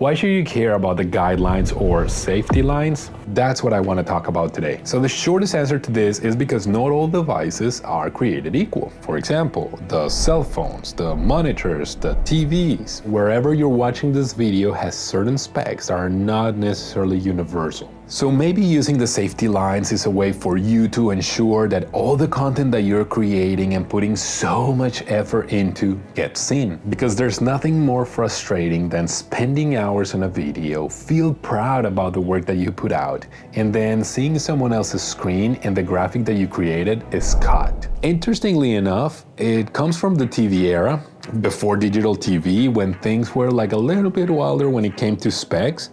Why should you care about the guidelines or safety lines? That's what I want to talk about today. So the shortest answer to this is because not all devices are created equal. For example, the cell phones, the monitors, the TVs, wherever you're watching this video has certain specs that are not necessarily universal. So maybe using the safety lines is a way for you to ensure that all the content that you're creating and putting so much effort into gets seen. Because there's nothing more frustrating than spending hours on a video, feel proud about the work that you put out, and then seeing someone else's screen and the graphic that you created is cut. Interestingly enough, it comes from the TV era, before digital TV, when things were like a little bit wilder when it came to specs.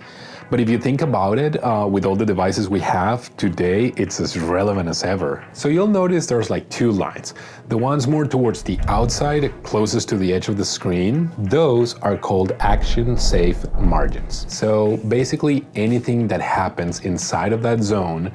But if you think about it, with all the devices we have today, it's as relevant as ever. So you'll notice there's like two lines. The ones more towards the outside, closest to the edge of the screen, those are called action-safe margins. So basically anything that happens inside of that zone,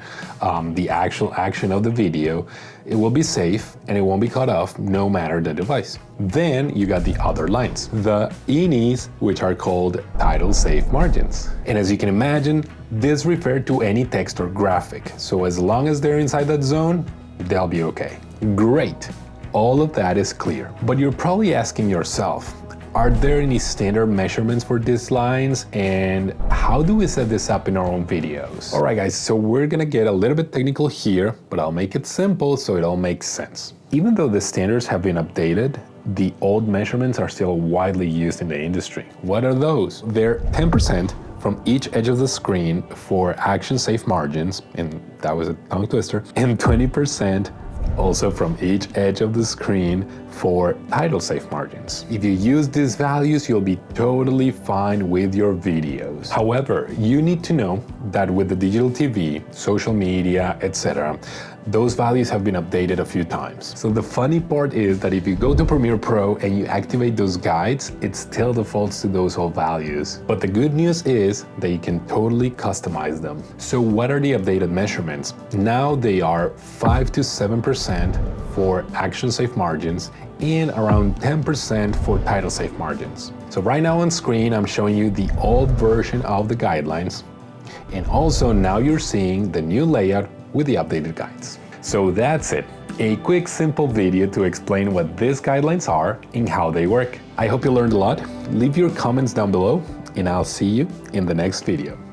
the actual action of the video, it will be safe and it won't be cut off no matter the device. Then you got the other lines, the INIs, which are called title safe margins. And as you can imagine, this referred to any text or graphic. So as long as they're inside that zone, they'll be okay. Great, all of that is clear. But you're probably asking yourself, are there any standard measurements for these lines, and how do we set this up in our own videos? All right guys, so we're gonna get a little bit technical here, but I'll make it simple so it all makes sense. Even though the standards have been updated, the old measurements are still widely used in the industry. What are those? They're 10% from each edge of the screen for action-safe margins, and that was a tongue twister, and 20% also from each edge of the screen for title safe margins. If you use these values, you'll be totally fine with your videos. However, you need to know that with the digital TV, social media, etc., those values have been updated a few times. So the funny part is that if you go to Premiere Pro and you activate those guides, it still defaults to those old values. But the good news is that you can totally customize them. So what are the updated measurements? Now they are 5 to 7% for action-safe margins and around 10% for title-safe margins. So right now on screen, I'm showing you the old version of the guidelines. And also now you're seeing the new layout with the updated guides. So that's it. A quick, simple video to explain what these guidelines are and how they work. I hope you learned a lot. Leave your comments down below and I'll see you in the next video.